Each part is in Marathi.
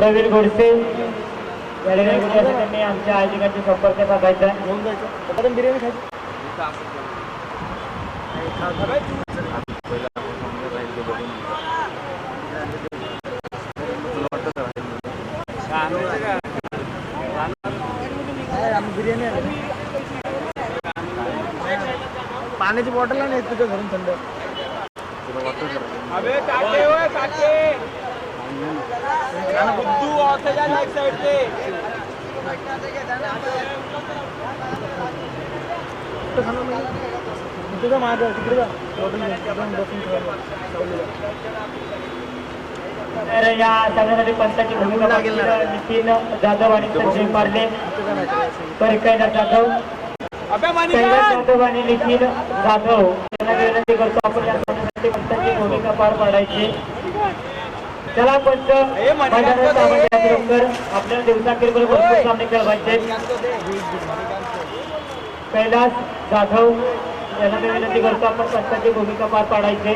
प्रवीण गोडसे या ठिकाणी त्यांनी आमच्या आयोजकांशी संपर्क साधायचा पाण्याची बॉटल नाही तुझ्या घरून थंड तुझं माझं तिकडे या सगळ्यासाठी पंचाची भूमिका नितीन जाधव आणि संजय पार्ले तर कैलास जाधव जाधव आणि नितीन जाधव यांना विनंती करतो आपण या सगळ्यासाठी पंचाची भूमिका पार पाडायची. चला पंच आपल्याला दिवसाखेर भरपूर सामने खेळवायचे. कैलास जाधव यांना मी विनंती करतो आपण पंचाची भूमिका पार पाडायची.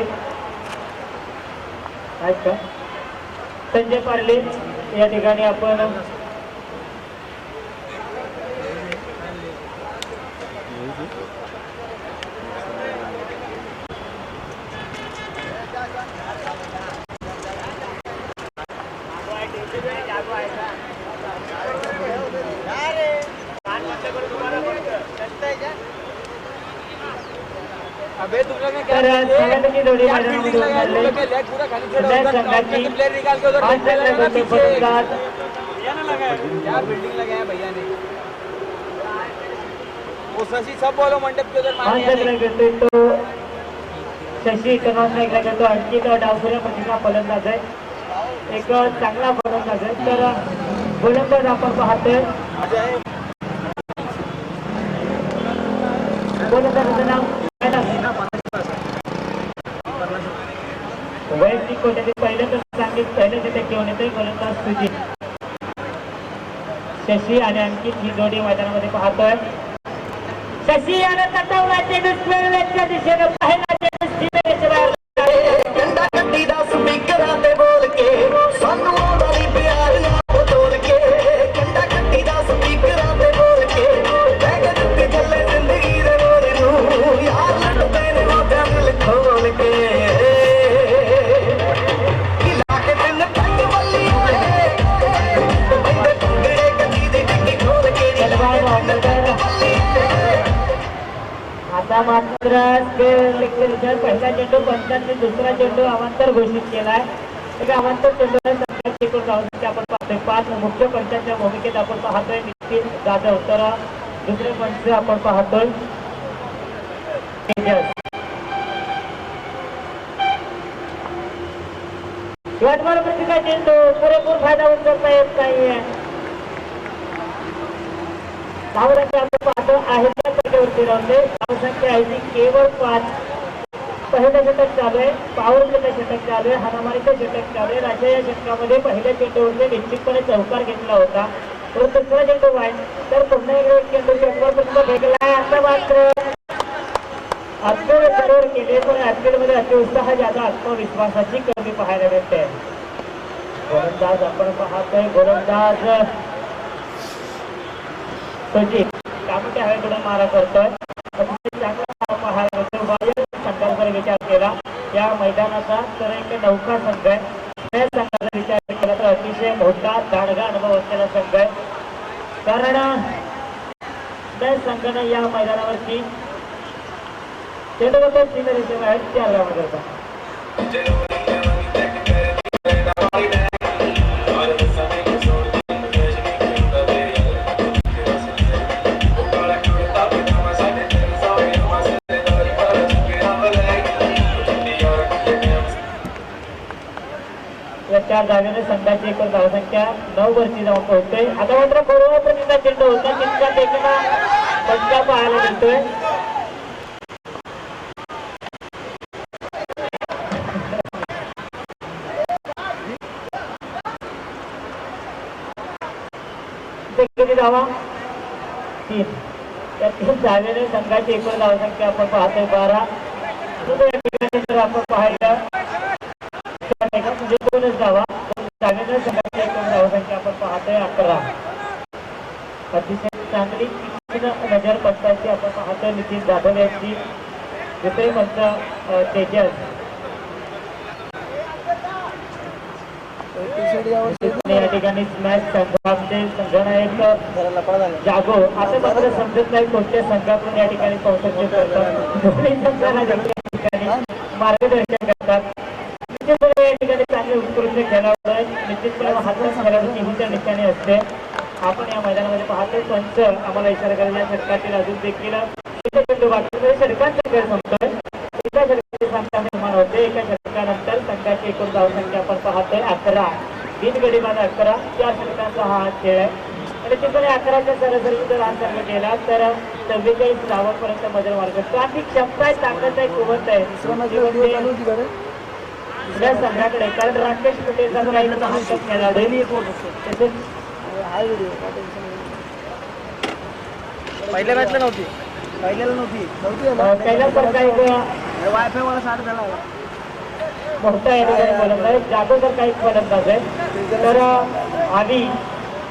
संजय पार्ले या ठिकाणी आपण सगळ्यांची जोडी मैदानामध्ये शशी कर्नाटक करतो. आणखी डावखुऱ्या पद्धतीचा फलंदाज आहे, एक चांगला फलंदाज आहे. तर गोलंदाज आपण पाहतोय गोलंदाजाचं नाव वैयक्तिक कोट्यातील पहिल्यांदा सांगित पहिल्या शतक घेऊन येते गोलंदाज सुजित शशी आणि आणखी ही जोडी मैदानामध्ये पाहतोय. शशी आणि तटवण्याचे दुसऱ्या दिशेने पहिला आता मात्र पहिला चेंडू पंचांनी दुसरा चेंडू अवांतर घोषित केलाय. अवांतर चेंडू आपण पाहतोय 5 मुख्य पंचांच्या भूमिकेत आपण पाहतोय नितीन जाधव. तर दुसरे पंच आपण पाहतोय प्रतिका चेंडू पुरेपूर फायदा उचलता येत नाहीये. आपण पाहतो आहे त्यावरती राहते धावसंख्या आहे ती केवळ 5. पहिलं षटक चालू आहे, पावरचं षटक चालू आहे, हाणामारीचं षटक चालू आहे. राजा या षटकामध्ये पहिल्या चेंडूवरती निश्चितपणे चौकार घेतला होता. तो दुसरा चेंडू वाईट तर पुन्हा एकदा चेंडू चेंडूवर भेटला. आता मात्र अपडेट बरोबर केले पण अपडेटमध्ये अतिउत्साह ज्यादा आत्मविश्वासाची कमी पाहायला मिळते. गोलंदाज आपण पाहतोय गोलंदाज सुजित त्यामुळे हवेकडून मारा करतोय. चांगला पाहायला मिळतो. संघाचा विचार केला या मैदानाचा तर एक नौका संघ आहे. त्या संघाचा विचार केला तर अतिशय मोठा दांडगा अनुभव असलेला संघ आहे. कारण त्या संघानं या मैदानावरती चेंडू सीमेरेषेबाहेर 4 धावा करतात. या 4 धाव्याने संघाची एकूण धावसंख्या 9 वरती जाऊन पोहोचते. आता मात्र बरोबर प्रतिचा चेंडू होता तितका देखील पंचा पाहायला मिळतोय. किती धावा 3. या 3 धाव्याने संघाची एकूण धावसंख्या आपण पाहतोय 12. या ठिकाणी जर आपण पाहिलं म्हणजे 2च धावा संघाची एकूण धावसंख्या धावसंख्या आपण पाहतोय 11. अतिशय चांगली तीक्ष्ण नजर पंचाची आपण पाहतोय नितीन जाधव यांची. दुसरे पंच तेजस. या ठिकाणी स्मॅच संघाचे संघनायक जागो आता मात्र समजत नाही कोणत्या संघातून या ठिकाणी कौशल्य करतात. दोन्ही संघाला या ठिकाणी मार्गदर्शन करतात. या ठिकाणी चांगले उत्कृष्ट खेळाडू आहेत. निश्चितपणे हातात खेळाडूची ही त्या निशाणी असते. आपण या मैदानामध्ये पाहतोय पंच आम्हाला इशारा करायचा षटकातील अजून देखील षटकांचा खेळ संपतोय. एका षटकाची संख्या निर्माण होते. एका षटकानंतर संघाची एकूण धावसंख्या आपण पाहतोय 11. 3 गडी बाद 11. 4 षटकांचा हा खेळ आहे. आणि तिकडे 11च्या सरासरी जर हा संघ केला तर 44 धावांपर्यंत मजल मार्ग असतो. आणि क्षमता आहे, ताकद आहे, कुवत आहे या संघाकडे. कारण राकेश कुटे खेळाडू तसेच पहिल्या मॅचला नव्हती, पहिल्याला नव्हती कैलास तर काही वायफाय मला 60 झाला मोठा या ठिकाणी गोलंदाज जाधव तर काही गोलंदाज आहे. तर आधी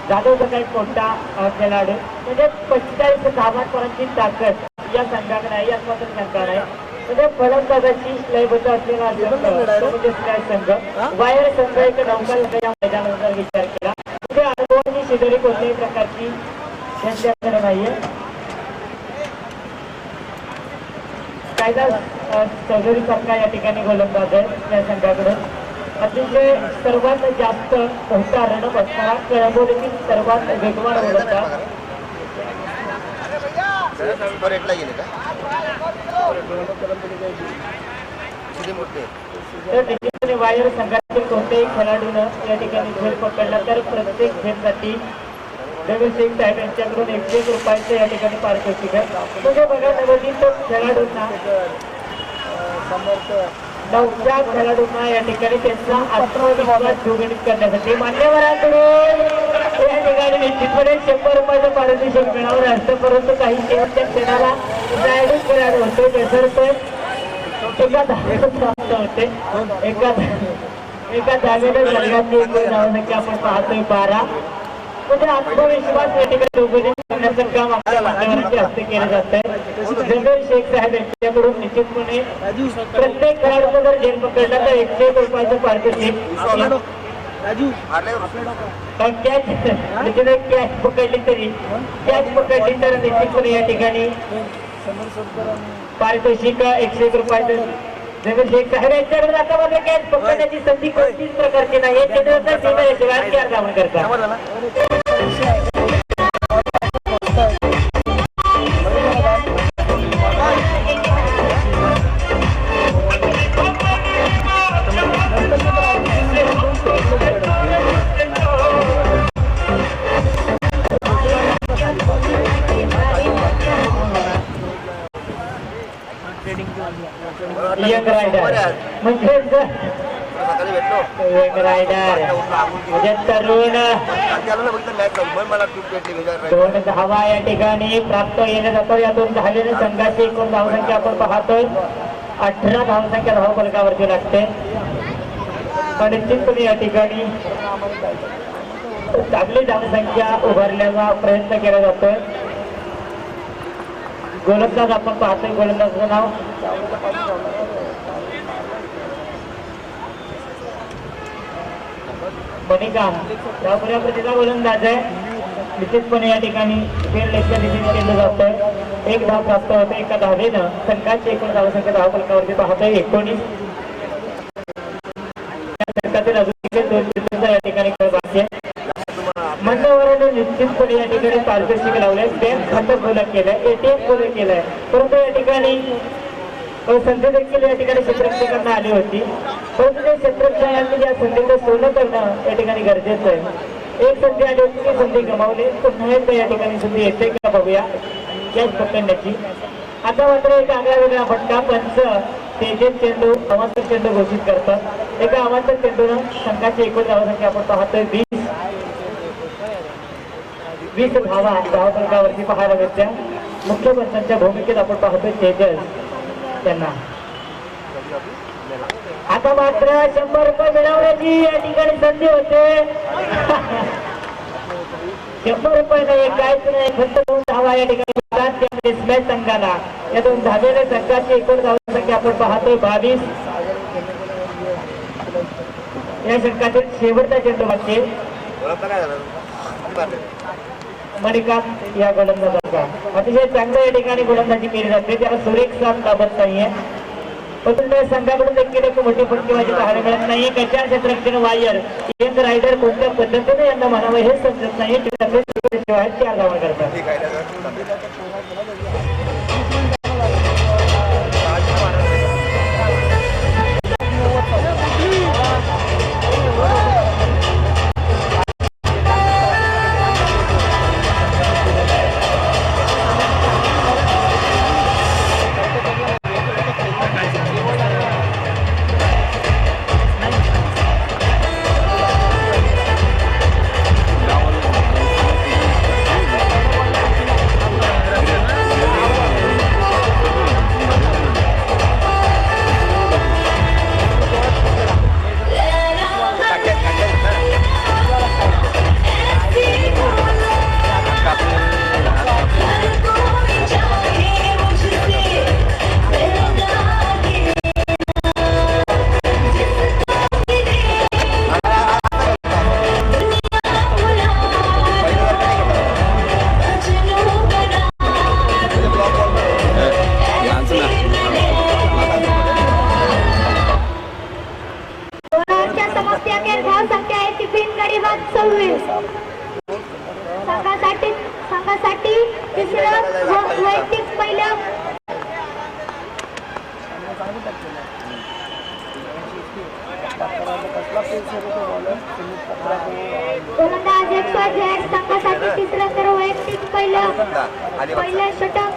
जाधव तर काही मोठा खेळाडू म्हणजे 45 धावांपर्यंतची ताकद या संघाकडे आहे. यात मात्र शंका नाही. म्हणजे फलंदाजाची लयबद्ध असलेला म्हणजे संघ वायर संघ एक नौका या मैदानाचा विचार केला. म्हणजे अनुभवाची शेजारी कोणत्याही प्रकारची त्यांच्याकडे नाहीये. कैलास चौधरी सारखा या ठिकाणी गोलंदाज आहे या संघाकडून. अतिशय सर्वात जास्त मोठा रणप असणारा कळंबोलीतील सर्वात वेगवान गोलंदाज. तर निश्चितपणे वायर संघातील कोणत्याही खेळाडूनं या ठिकाणी खेळ पकडला तर प्रत्येक खेळसाठी देवेश शेख साहेब यांच्याकडून 101 रुपयाचे या ठिकाणी पारितोषिक आहे. म्हणजे बघा नवोदित खेळाडूंना 9 खेळाडूंना या ठिकाणी त्यांचा आत्मविश्वास द्विगुणित करण्यासाठी मान्यवरांकडून या ठिकाणी निश्चितपणे 100 रुपयाचं पारितोषिक मिळावं असतं. परंतु काही शेवटच्या क्षणाला जायडू खेळाडू होते बेसरते एका धावेनं प्राप्त होते. एका धावेनं संघाची एकूण धावसंख्या आपण पाहतोय 12. म्हणजे आत्मविश्वास या ठिकाणी द्विगुणित करण्याचं काम आपल्या मान्यवरांच्या हस्ते केलं जात आहे. देवेश शेख साहेब यांच्याकडून निश्चितपणे प्रत्येक खेळाडूचा जर झेल पकडला तर 101 रुपयाचं पारितोषिक. कॅच पकडली तरी तर निश्चितपणे या ठिकाणी पारितोषिक 101 रुपयाचं देवेश शेख साहेब यांच्याकडून. आता मात्र कॅच पकडण्याची संधी कोणतीच प्रकारची नाही. चंद्रचा सीमा याशिवाय 4 धावा करतात. यंग रायडर म्हणजे यंग रायडर म्हणजे तरुण 2 धावा या ठिकाणी प्राप्त येण्यात जातो. या 2 धावेने संघाची एकूण धावसंख्या आपण पाहतोय 18 धावसंख्या धाव फलकावरती लागते. निश्चितपणे या ठिकाणी चांगली धावसंख्या उभारण्याचा प्रयत्न केला जातोय. गोलंदाज आपण पाहतोय. गोलंदाजाचं नाव मणिकांत. त्यापुढे प्रतिचा गोलंदाज आहे. निश्चितपणे या ठिकाणी फेरलेगच्या दिशेने केलं जातंय. 1 धाव प्राप्त होते. एका धावेनं संघाची एकूण धावसंख्या धाव फलकावरती पाहतोय 19. षटकातील अजून 2 चेंडूंचा या ठिकाणी खेळ बाकी आहे. मंडळाने निश्चितपणे या ठिकाणी पारितोषिक लावलंय. बँक खातं खुलं केलंय. ATM खुलं केलंय. परंतु या ठिकाणी संधी देखील या ठिकाणी क्षेत्ररक्षकांना आली होती. परंतु त्या क्षेत्ररक्षकांनी या संधीचं सोनं करणं या ठिकाणी गरजेचं आहे. एक संधी आली होती, ती संधी गमावली. पुन्हा एकदा या ठिकाणी संधी येते का बघूया कॅच पकडण्याची. आता मात्र एक आगळा वेगळा फटका. पंच तेजस चेंडू अवांतर चेंडू घोषित करतात. एका अवांतर चेंडूनं संघाची एकूण धावसंख्या आपण पाहतोय 20 धावा धावफलकावरती पाहायला मिळत्या. मुख्य पंचांच्या भूमिकेत आपण पाहतोय तेजस त्यांना. आता मात्र 100 रुपये मिळवण्याची या ठिकाणी संधी होते. 100 रुपये नाही, काहीच नाही, फक्त 2 धावा या ठिकाणी त्यामुळे संघाला. या 2 धावेच्या संघाची एकूण धावसंख्या आपण पाहतोय 22. या षटकातील शेवटचा चेंडू मागचे मणिकांत या गोलंदाजाचा अतिशय चांगल्या या ठिकाणी गोलंदाजी केली जाते. त्याला सुरेख साथ लाभत नाहीये, पण संघाकडून देखील एक मोठी फटकेबाजी पाहायला मिळत नाही. कशा क्षेत्ररक्षण वायर यंग रायडर कोणत्या पद्धतीने यांना म्हणावं हे समजत नाही. शिवाय 4 धावा करतात. संघासाठी तिसरं वैयक्तिक पहिलं गोलंदाज संघासाठी तिसरं तर वैयक्तिक पहिलं षटक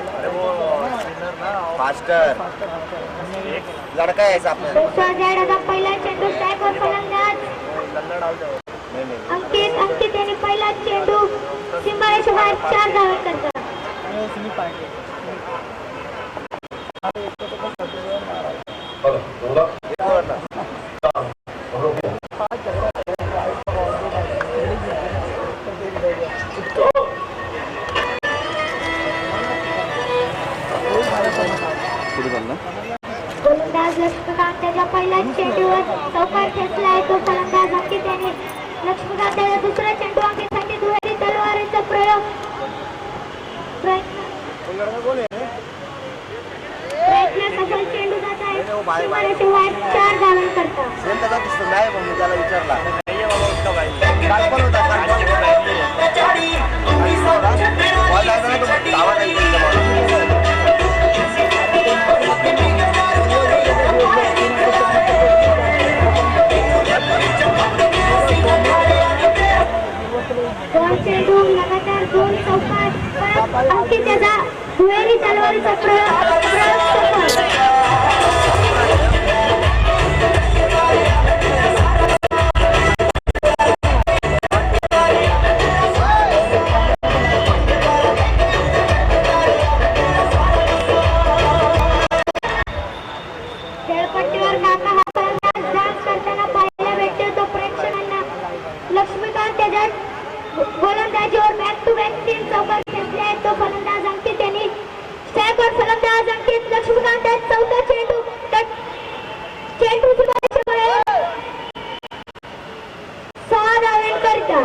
पहिला चेंडू स्ट्रायकर फलंदाज अंकित यांनी पहिला चेंडू सीमारेषे बाहेर 4 धावा करतात. गोलंदाज लक्ष्मीकांत त्याच्या पहिल्या चेंडूवर चौकार खेचला आहे. तो फलंदाज अंकित यांनी लक्ष्मीकांत त्याच्या दुसऱ्या चेंडू अंकितसाठी दुहेरी तलवारीचा प्रयत्न सफल. चेंडू जात आहे सीमारेषे बाहेर 4 धावा करतात. चेंडू लगातार 2 चौकार अंकित त्याचा दुहेरी तलवारीचा प्रयोग खेळपट्टीवर काका हा फलंदाज डान्स करताना पाहायला भेटतो. तो प्रेक्षकांना लक्ष्मीकांत त्याच्या गोलंदाजीवर बॅक टू बॅक 3 चौकार खेचले आहेत. तो फलंदाज अंकित यांनी स्ट्रायकर फलंदाज अंकित लक्ष्मीकांत चौथा चेंडू 6 धावांकरिता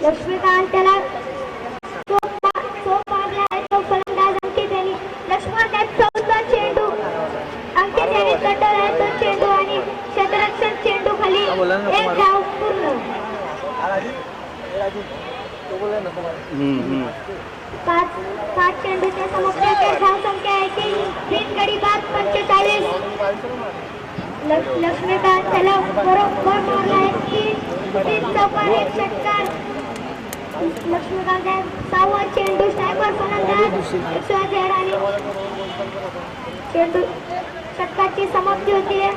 लक्ष्मीकांत त्याला चोप मारला आहे. तो फलंदाज अंकित यांनी लक्ष्मीकांत चौथा चेंडू अंकित यांनी कटर आहे. तो चेंडू आणि क्षेत्ररक्षण चेंडू खाली 1 धाव पूर्ण. 5 चेंडूच्या समाप्तीच्या धाव संख्या आहे 3 गडी बाद 45. लक्ष्मीकांत त्याला बरोबर मारला आहे. 3 चौकार 1 षटकार लक्ष्मीकांत आहे 6वा चेंडू स्ट्रायकर फलंदाज 108 आणि चेंडू षटकाची समाप्ती होतीये.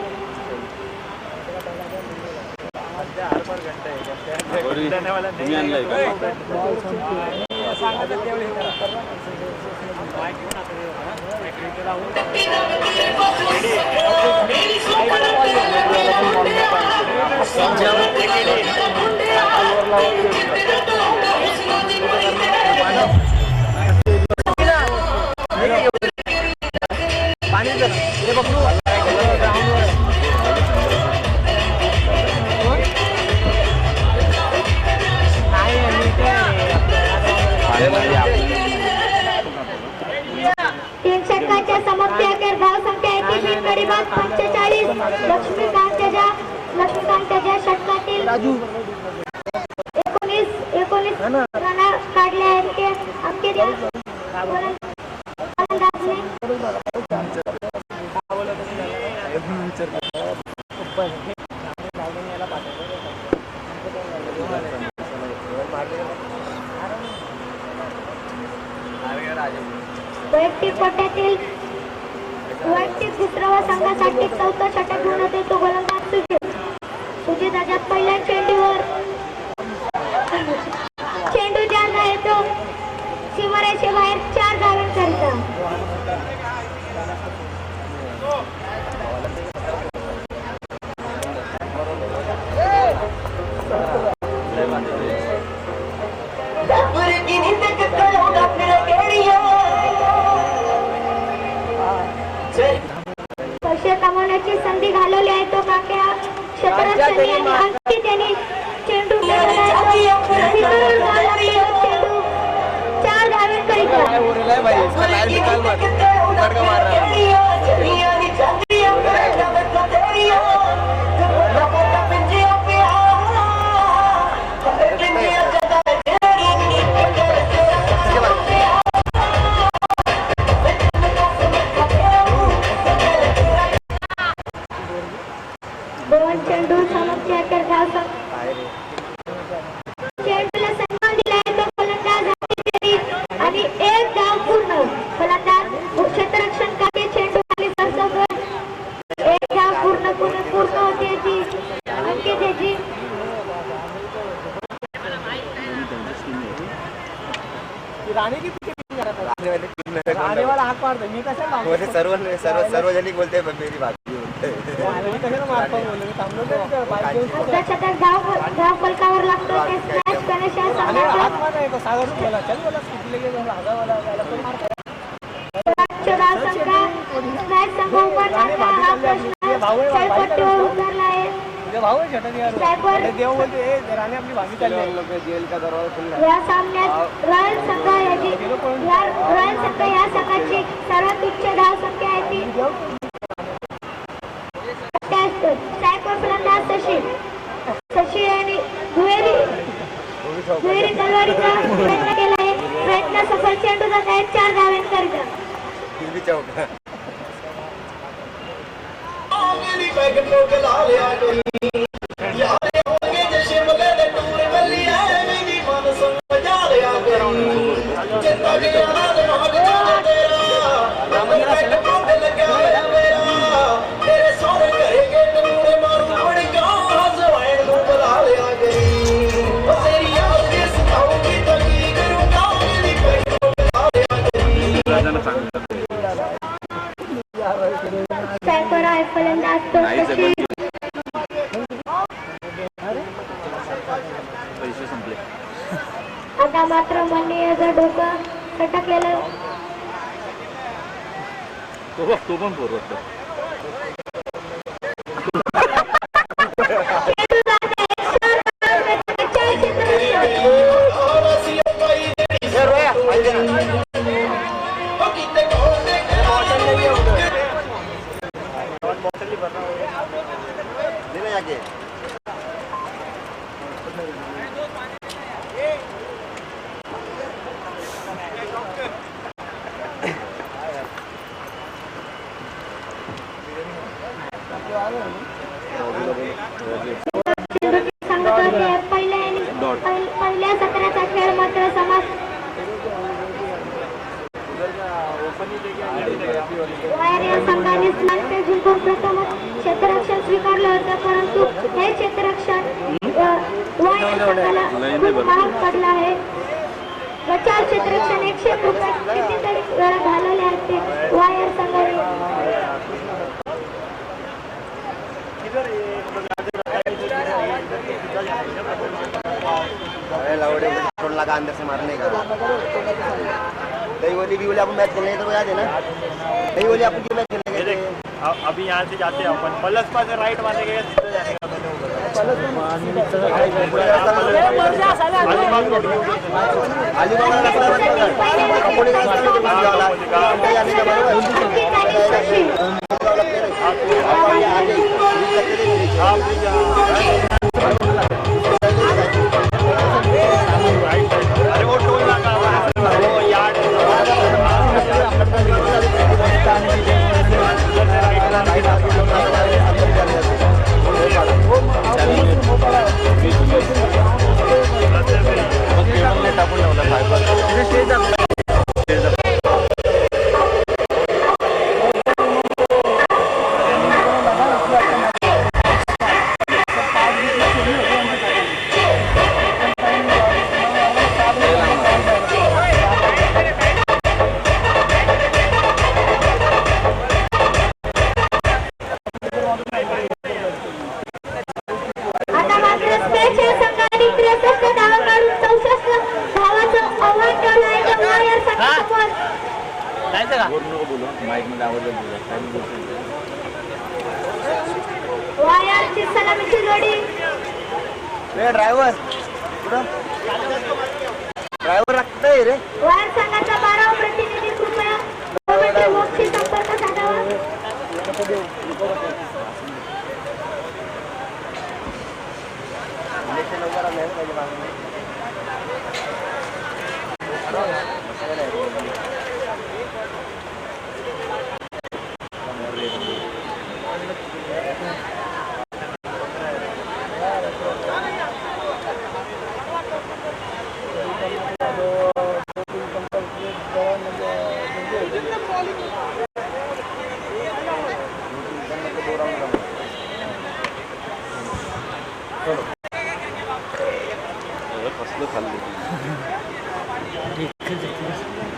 तीन षटकाच्या समाप्ती अखेर धाव संख्या येते बिनगडी बाद 45. लक्ष्मीकांतच्या षटकातील 19 रन काढले आहेत ते अंकित फलंदाजने. वैयक्तिक दुसऱ्या संघासाठी 4थं षटक घेऊन येतो तो गोलंदाज सुजित त्याच्या पहिल्या चेंडूवर चेंडू ज्यांना येतो सीमारेषेबाहेर 4 धावांकरिता. पैसे कमवण्याची संधी घालवली आहे तो काक्या क्षेत्ररक्षणी आणि अंकित यांनी चेंडू चेंडू 4 धावांकरिता. दोन चेंडू समाप्ती अखेर धाव चेंडूला सन्मान दिला आहे तो फलंदाज आणि 1 धाव पूर्ण. फलंदाज क्षेत्ररक्षण करते चेंडू खाली सरसवतो 1 धाव पूर्ण होते ती अंकित याची. राणीवाला हात मारतो मी कसं सर्वजनिक बोलते मेरी बात धाव फलकावर लागतो ते स्मॅश करण्याच्या सागर बोला चल बोला भाऊ आहे देव बोलते राणी आपली भागी चालली जेल का दरवाजा खुला. या सामन्यात रॉयल संघ या संघाची सर्वात उच्च धाव संख्या आहे ती 78. स्ट्रायकर फलंदाज शशी आणि दुहेरी तलवारीचा प्रयत्न केला आहे. प्रयत्न सफल चेंडूचा काय 4 धावांकरिता. स्ट्रायकर आहे फलंदाज तो शशी. आता मात्र मनीयचं डोकं सटकलेलं तो पण बरोबर पहिल्या सत्राचा खेळ वायर या संघाने नाट्य जिंकून प्रथमच क्षेत्ररक्षण स्वीकारलं होतं, परंतु हे क्षेत्ररक्षण वायर संघाला खूप महाग पडलं आहे. बचाव क्षेत्ररक्षण 100 रुपये कितीतरी वेळा घालवले आहेत ते वायर संघाने. लगा अंदर से मारने का दही वाली भी बोले अपन मैच खेलने तो याद है ना, दही वाली अपन की मैच खेलने गए थे. अभी यहाँ से जाते हैं अपन पलस पास राइट मारने गए सीधे जाने का वायरची सलामीची जोडी. ड्रायव्हर लागतंय रे. वायर संघाचा 12वा प्रतिनिधी कृपया कमेंट्री बॉक्सशी संपर्क साधावा.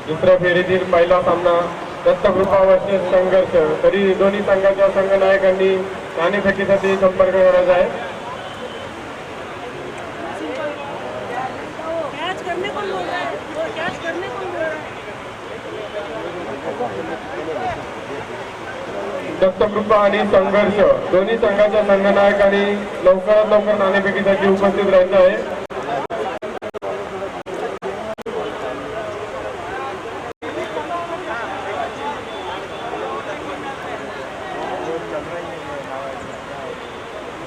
दुसऱ्या फेरीतील पहिला सामना दत्तकृपा वर्सेस संघर्ष. तरी दोन्ही संघाच्या संघनायकांनी नाणेफेकीसाठी संपर्क करायचा आहे. दत्तकृपा आणि संघर्ष दोन्ही संघाच्या संघनायकांनी लवकरात लवकर नाणेफेकीसाठी उपस्थित राहायचं आहे.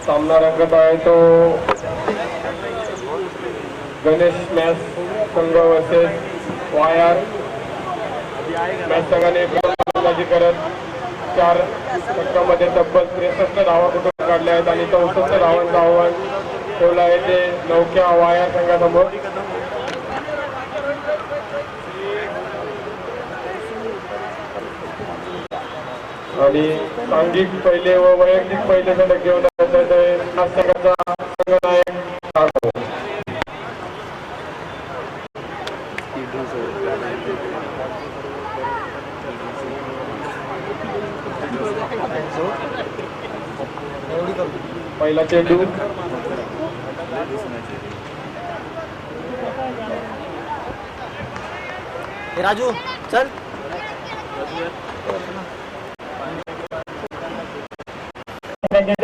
सामना रंगत आहे तो गणेश मॅच संघ वर्सेस वायर. मॅच संघाने फलंदाजी करत 4 षटकामध्ये तब्बल 63 धावा कुठून काढल्या आहेत आणि 64 धावांचं आव्हान ठेवलं आहे ते नौक्या वायर संघासमोर. आणि सांघिक पहिले व वैयक्तिक पहिले षटक घेऊन संघाचा संघनायक पहिला चेंडू राजू चल.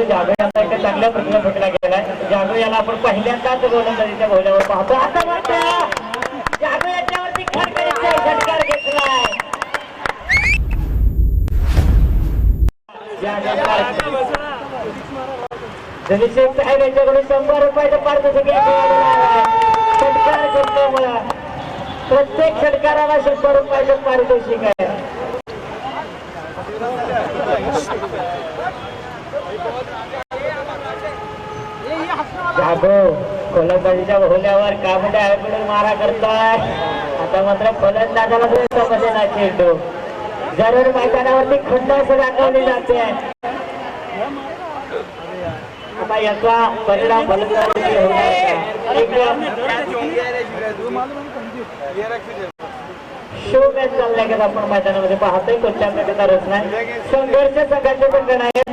जाधव यांचा एक चांगल्या प्रतिमा फेकला गेलाय. जाधव याला आपण पहिल्यांदाच गोलंदाजीच्या भोवल्यावर पाहतो. आता मात्र जाधव याच्यावरती खडखडीचा झटकार घेतलाय. धनीशेख साहेब यांच्याकडून 100 रुपयाचं पारितोषिक षटकार घेतल्यामुळे प्रत्येक षटकाराला 100 रुपयाचं पारितोषिक आहे. जाधव गोलंदाजीच्या भोवल्यावर कामटे आयोकडून मारा करतोय. आता मात्र फलंदाजाला समजला चेंडू जरूर मैदानावरती खंड असं दाखवली जाते. आता याचा परिणाम फलंदाजीवर होणार शो मॅच चाललाय का आपण मैदानामध्ये पाहतोय. कोणत्या प्रकारचा रस नाही. संघर्ष संघाचे संगण आहेत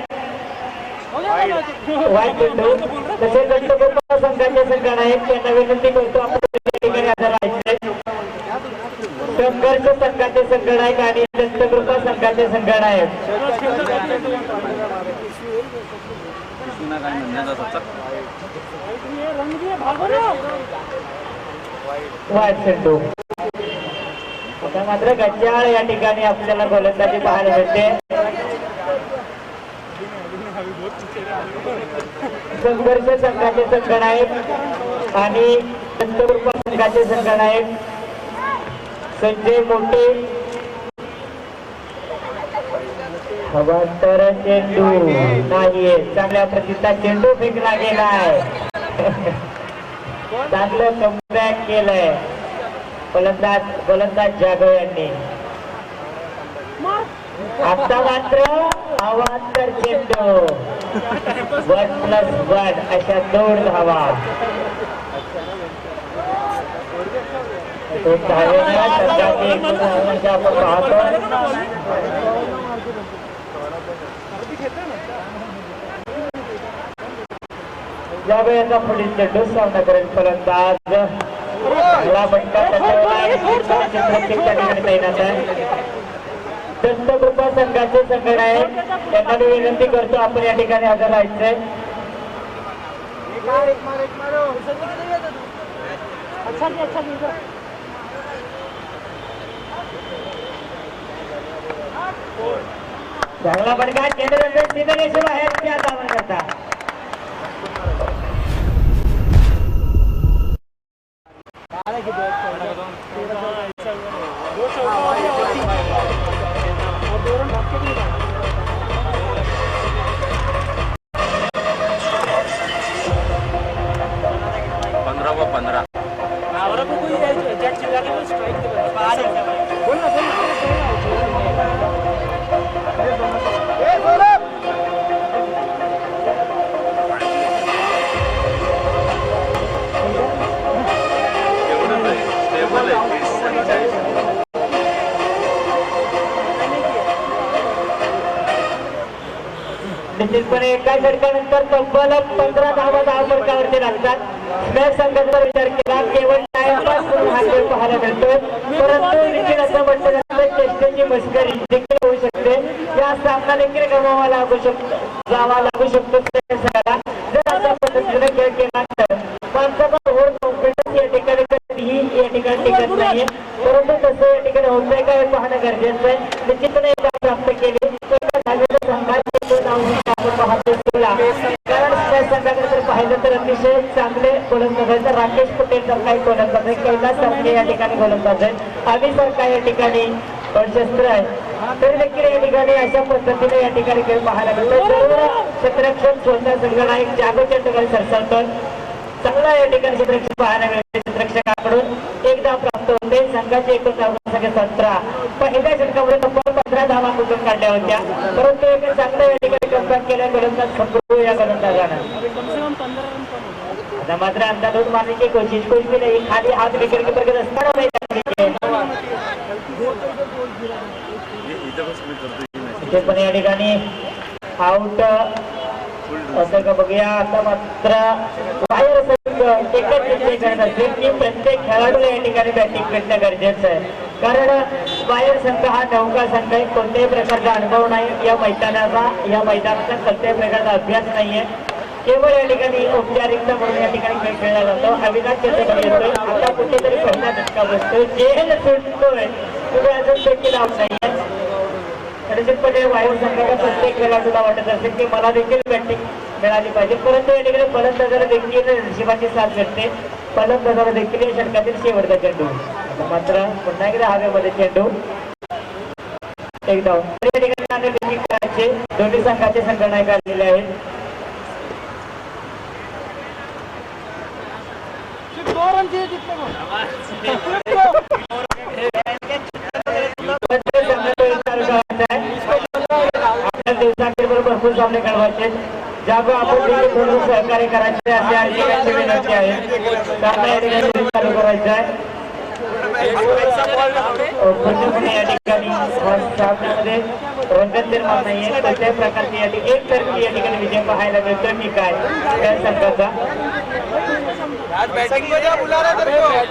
वाईट चेंडू तसेच दंतगोपाल संघाचे संगण आहेत. त्यांना विनंती करतो आपण ठिकाणी हजर राहायचे. संघर्ष संघाचे संगण आहेत आणि दंतगोपाल संघाचे संगण आहेत. वाईट चेंडू आता मात्र गज्जाळ या ठिकाणी आपल्याला गोलंदाजी पाहायला मिळते. संघर्ष संघाचे संगण आहेत आणि दंतगोपाल संघाचे संगण आहेत. संजय मोठे हवा तर चेंडू नाहीये. चांगल्या प्रतीचा चेंडू फेकला गेलाय. चांगलं कमबॅक केलंय गोलंदाज जाधव यांनी. आता मात्र अवांतर चेंडू 1+1 अशा 2 धावा. आपण पाहतो जाधव यांचा पुढील चेंडू सामना करेल फलंदाज. चांगला फटका तैनात आहे. दंतगोपाल संघाचे संगण आहे. त्यांना मी विनंती करतो आपण या ठिकाणी हजर राहायचंय. चांगला फटका चेंडू बाहेर त्या धावा करता. निश्चितपणे एका षटकानंतर तब्बल 15 धावा फरकावरती लागतात. मॅच संघाचा विचार केला केवळ टाइमपास करून हा खेळ पाहायला मिळतोय. परंतु निश्चित असं म्हटलं जातं चेष्टेची मस्करी देखील होऊ शकते. या सामना देखील गमावा लागू शकतो जर अशा पद्धतीने खेळ केला तर. माणसाचा ओव्हर कॉन्फिडन्स या ठिकाणी कधीही या ठिकाणी टिकत नाहीये. परंतु तसं या ठिकाणी होतंय का हे पाहणं गरजेचं आहे. निश्चितपणे एकदा प्राप्त केली कारण संघाकडे जर पाहिलं तर अतिशय चांगले गोलंदाज आहेत. राकेश पटेल सारखा एक गोलंदाज आहे. कैलास सारखे या ठिकाणी गोलंदाज आहेत. आम्ही सारखा या ठिकाणी शस्त्र आहे. तरी देखील या ठिकाणी अशा पद्धतीने या ठिकाणी खेळ पाहायला मिळतो. जरूर क्षेत्ररक्षण स्वतः संघटना जागो चेंडूकडे सरसावतो. चांगला या ठिकाणी क्षेत्ररक्षण पाहायला मिळते. क्षेत्ररक्षकाकडून एकदा प्राप्त होते. संघाचे एकूण धावा संख्या 17. पहिल्या षटकामध्ये तब्बल 15 धावा कुठून काढल्या होत्या. परंतु एक चांगलं या ठिकाणी कमबॅक केलं गोलंदाज खपरू या गोलंदाजानं. आता मात्र अंदाज मारण्याची कोशिश भी नाही. खाली हात विकेट कीपर करत असताना पण या ठिकाणी आउट असं का बघूया. आता मात्र बाहेर एकच निर्णय करत असेल की प्रत्येक खेळाडूला या ठिकाणी बॅटिंग करणं गरजेचं आहे. कारण बाहेर संघ हा नौका संघ आहे. कोणत्याही प्रकारचा अनुभव नाही या मैदानाचा कोणत्याही प्रकारचा अभ्यास नाहीये. केवळ या ठिकाणी औपचारिकता म्हणून या ठिकाणी खेळ खेळला जातो. अविनाश चंद्रकर येतोय. आता कुठेतरी पहिला धक्का बसतोय. जेल सुटतोय तुम्ही अजून देखील आउट नाहीये. निश्चितपणे वायू संघाच्या प्रत्येक खेळाडूला वाटत असेल की मला देखील बॅटिंग मिळाली पाहिजे. परंतु या ठिकाणी फलंदाजाला देखील नशिबाची साथ भेटते. फलंदाजाला देखील या षटकातील शेवटचा चेंडू. मात्र पुन्हा एकदा हवेमध्ये चेंडू एक धाव. या ठिकाणी करायचे दोन्ही संघाचे संघटना काढलेले आहेत. दिवसांकडे भरपूर सामने खेळवायचे जागो आपण देखील थोडं सहकार्य करायचे असे या ठिकाणी विनंती आहे. सामना या ठिकाणी चालू करायचा आहे. पूर्णपणे या ठिकाणी सामन्यामध्ये रंगत निर्माण नाहीये. कोणत्याही प्रकारची या ठिकाणी एक तर्फी या ठिकाणी विजय पाहायला मिळतोय मी काय त्या संघाचा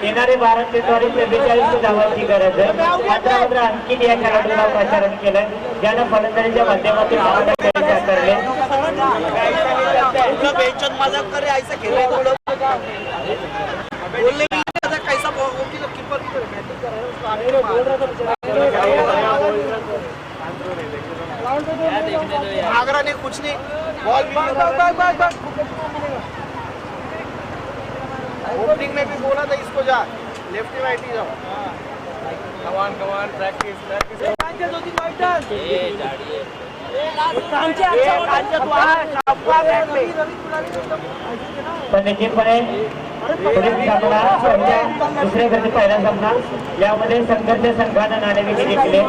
येणारे 12 ते 44 धावांची गरज आहे. मात्र आणखी या खेळाडूला प्रचारण केलंय ज्यानं फलंदाजीच्या माध्यमातून आकारले. आगरा ने कुछ नहीं बॉल ओपनिंग में भी बोला था इसको जा लेफ्ट राइट ही जाओ. कमान प्रैक्टिस पण निश्चितपणे पुढील सामना दुसऱ्या गती पहिला सामना यामध्ये संघर्ष संघानं नाणेफेकी जिंकले.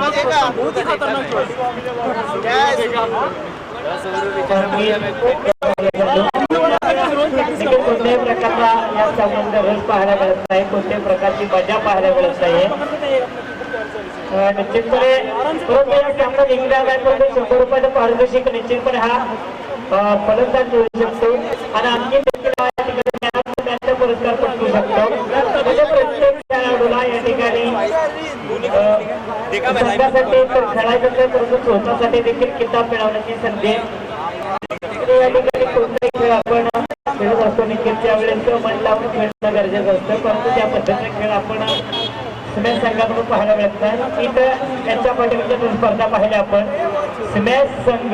कोणत्याही प्रकारचा या सामन्याचा रस पाहायला मिळत नाही. कोणत्याही प्रकारची मजा पाहायला मिळत नाहीये. निश्चितपणे परंतु या सामना जिंकला नाही परंतु 100 रुपयाचा पारितोषिक निश्चितपणे हा फलंदाज मिळू शकतो आणि आणखी त्यांचा पुरस्कार पटकू शकतो. म्हणजे प्रत्येक खेळाडूला या ठिकाणी संघासाठी तर खेळायचं नाही परंतु स्वतःसाठी देखील किताब मिळवण्याची संधी या ठिकाणी कोणताही खेळ आपण खेळत असतो. निश्चितच्या वेळेस मन लावून खेळणं गरजेचं असतं परंतु त्या पद्धतीचे खेळ आपण स्मॅश संघाकडून पाहायला मिळत नाही. इथं त्यांच्या पाठीमागच्या 2 स्पर्धा पाहिल्या आपण. स्मॅश संघ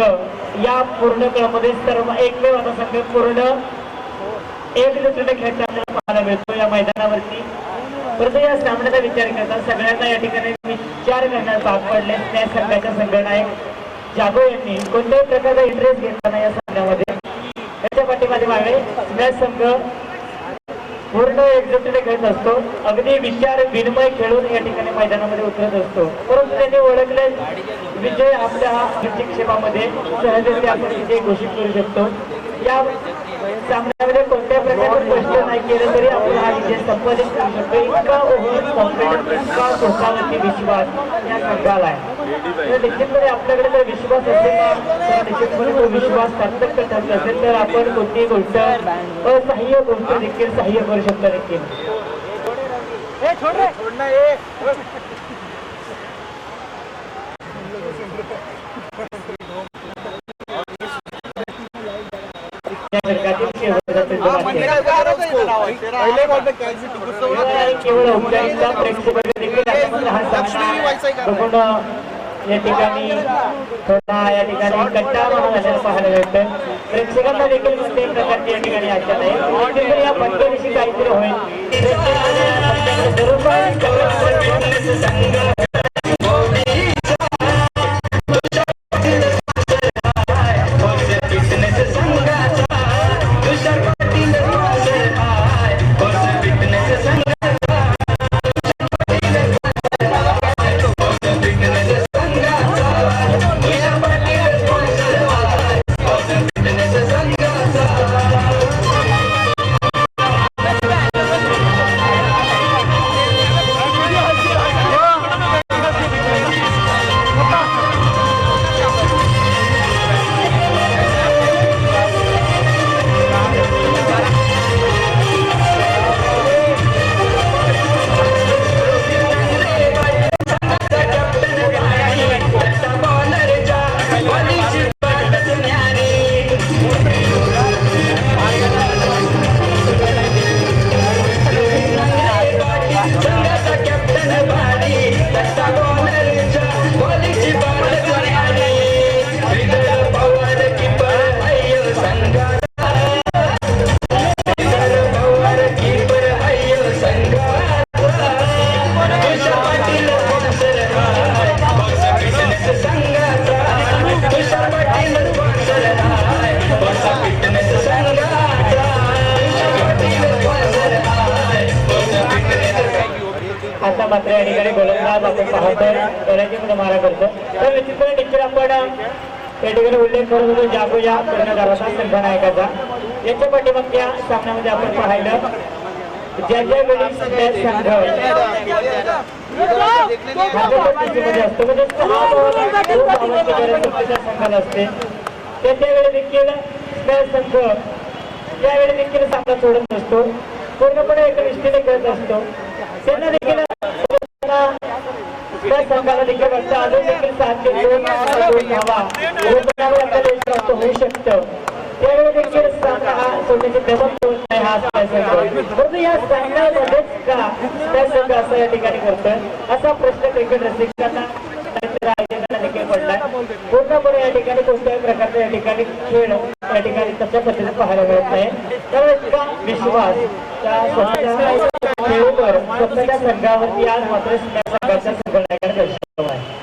या पूर्ण काळामध्ये सर्व एकमेव असा संघ पूर्ण एक दुसरीने खेळताना आपल्याला पाहायला मिळतो या मैदानावरती. परंतु या सामन्याचा विचार करता सगळ्यांना या ठिकाणी विचार करण्यास भाग पडले. स्मॅश संघाच्या संघनायक जागो यांनी कोणत्याही प्रकारचा इंटरेस्ट घेतला नाही या सामन्यामध्ये. त्याच्या पाठीमागे मागे स्मॅश संघ पूर्ण एकजुटीने खेळत असतो. अगदी विचार विनिमय खेळून या ठिकाणी मैदानामध्ये उतरत असतो. परंतु त्यांनी ओळखले विजय आपल्या क्षेपामध्ये सहजरित्या आपण विजय घोषित करू शकतो. या सामन्यामध्ये कोणत्याही प्रकारचे कष्ट नाही केलं तरी आपण हा विजय संपादित करू शकतो. इतका ओव्हर कॉन्फिडन्स इतका स्वतःवरती विश्वास या संघाला आहे. निश्चितपणे आपल्याकडे जर विश्वास असेल तर निश्चितपणे तो विश्वास सार्थक ठरत असेल तर आपण कोणतीही गोष्ट असह्य गोष्ट देखील सहाय्य करू शकतो. देखील केवळ औपचारिकता प्रेक्षक देखील या ठिकाणी थोडा या ठिकाणी कंटाळा झालेला पाहायला मिळतं. प्रेक्षकांना देखील कोणत्याही प्रकारची या ठिकाणी आशा नाही. या पंचायतीशी काहीतरी होईल. मात्र या ठिकाणी गोलंदाज आपण पाहतोय गोलाची मारा करतो. तर निश्चितपणे आपण या ठिकाणी उल्लेख करत होतो जागोजा कर्णधाराचा संघनायकाचा. याच्या पाठीमागच्या सामन्यामध्ये आपण पाहिलं ज्या ज्या वेळी संघ मध्ये असतो म्हणजे संघाला असते त्यावेळी देखील संघ त्यावेळी देखील सामना सोडत नसतो, पूर्णपणे एकनिष्ठेने खेळत असतो. त्यांना देखील त्या संघाला देखील वाटतं अजून देखील 7 ते 2 धावा होऊ शकतं. त्यावेळी देखील सामना हा सोडण्याची धमक होत नाही हा संघ. परंतु या संघामध्येच का त्या संघ असं या ठिकाणी करतोय असा प्रश्न क्रिकेट रसिकांना देखील पडलाय. पूर्णपणे या ठिकाणी कोणत्याही प्रकारचा या ठिकाणी खेळ या ठिकाणी तशा पद्धतीने पाहायला मिळत नाही. त्यामुळे इतका विश्वास त्या खेळूवर स्वतःच्या संघावरती आज मात्र संघाच्या संघटनाकडे दर्शवला आहे.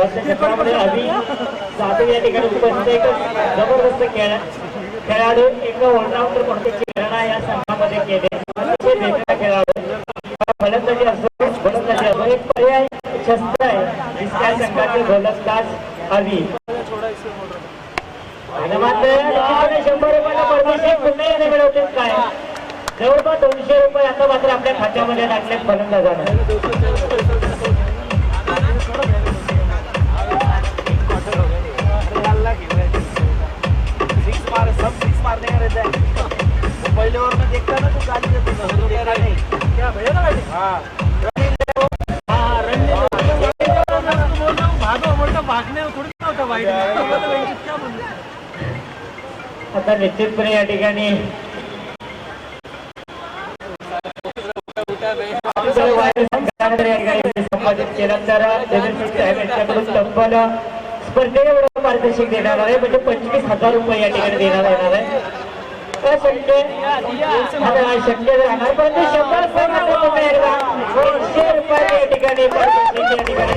क्षेत्रामध्ये आधी जाधव या ठिकाणी उपस्थित एक जबरदस्त खेळाडू एक ऑलराऊंडर म्हणून प्रेरणा या संघामध्ये केले. खेळाडू फलंदाजी असो एक पर्याय शस्त्र आहे जिसका संघाचे गोलंदाज आधी मात्र 100 रुपयाला परदेशी पुन्हा याने मिळवते काय जवळपास 200 रुपये आता मात्र आपल्या खात्यामध्ये टाकले फलंदाजाने. मारने का रहता है पहले ओवर में देखता ना तो गाली देता था देखा नहीं क्या भैया ना गाली हाँ भागो बोलता भागने थोडी नव्हता वाईट क्या बोलतो. आता निश्चितपणे या ठिकाणी संपादित केला तर यांच्याकडून तब्बल स्पर्धेला पारितोषिक देणार आहे म्हणजे 25,000 रुपये या ठिकाणी देण्यात येणार आहे. शक्य राहणार परंतु 100 रुपये या ठिकाणी पारितोषिक या ठिकाणी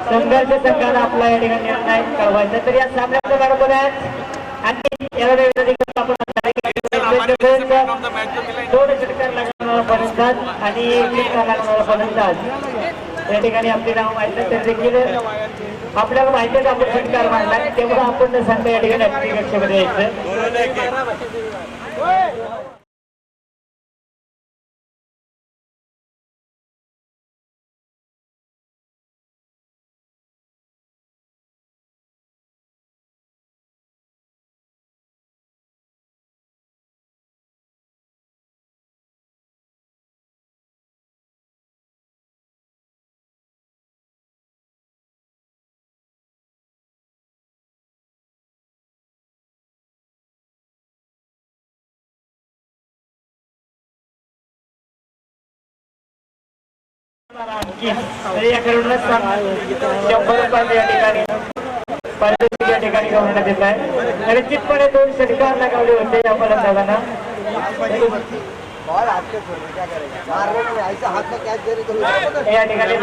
संघर्ष संघाला आपला या ठिकाणी निर्णय कळवायचा. तर या सामन्याच्या बरोबर आणि याला आपण 2 षटकार लागणारा फलंदाज आणि 1 षटकार लागणारा फलंदाज या ठिकाणी आपले नाव माहिती तर देखील आपल्याला माहिती आहे आपण षटकार मांडला तेव्हा आपण सांगतो या ठिकाणी अगदी कक्षेमध्ये यायचं. या खेळाडूला 100 रुपये या ठिकाणी पारितोषिक या ठिकाणी गवण्यात येत आहे. निश्चितपणे 2 षटकार लगावले होते या फलंदाजांना. या ठिकाणी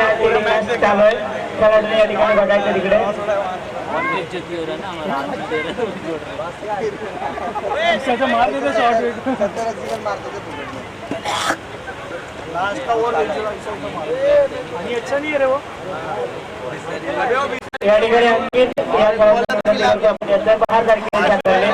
चालू आहे खेळाडूने या ठिकाणी बघायचं तिकडे अच्छा नहीं है रे वो या ठिकाणी अंकित या बाहेर भैया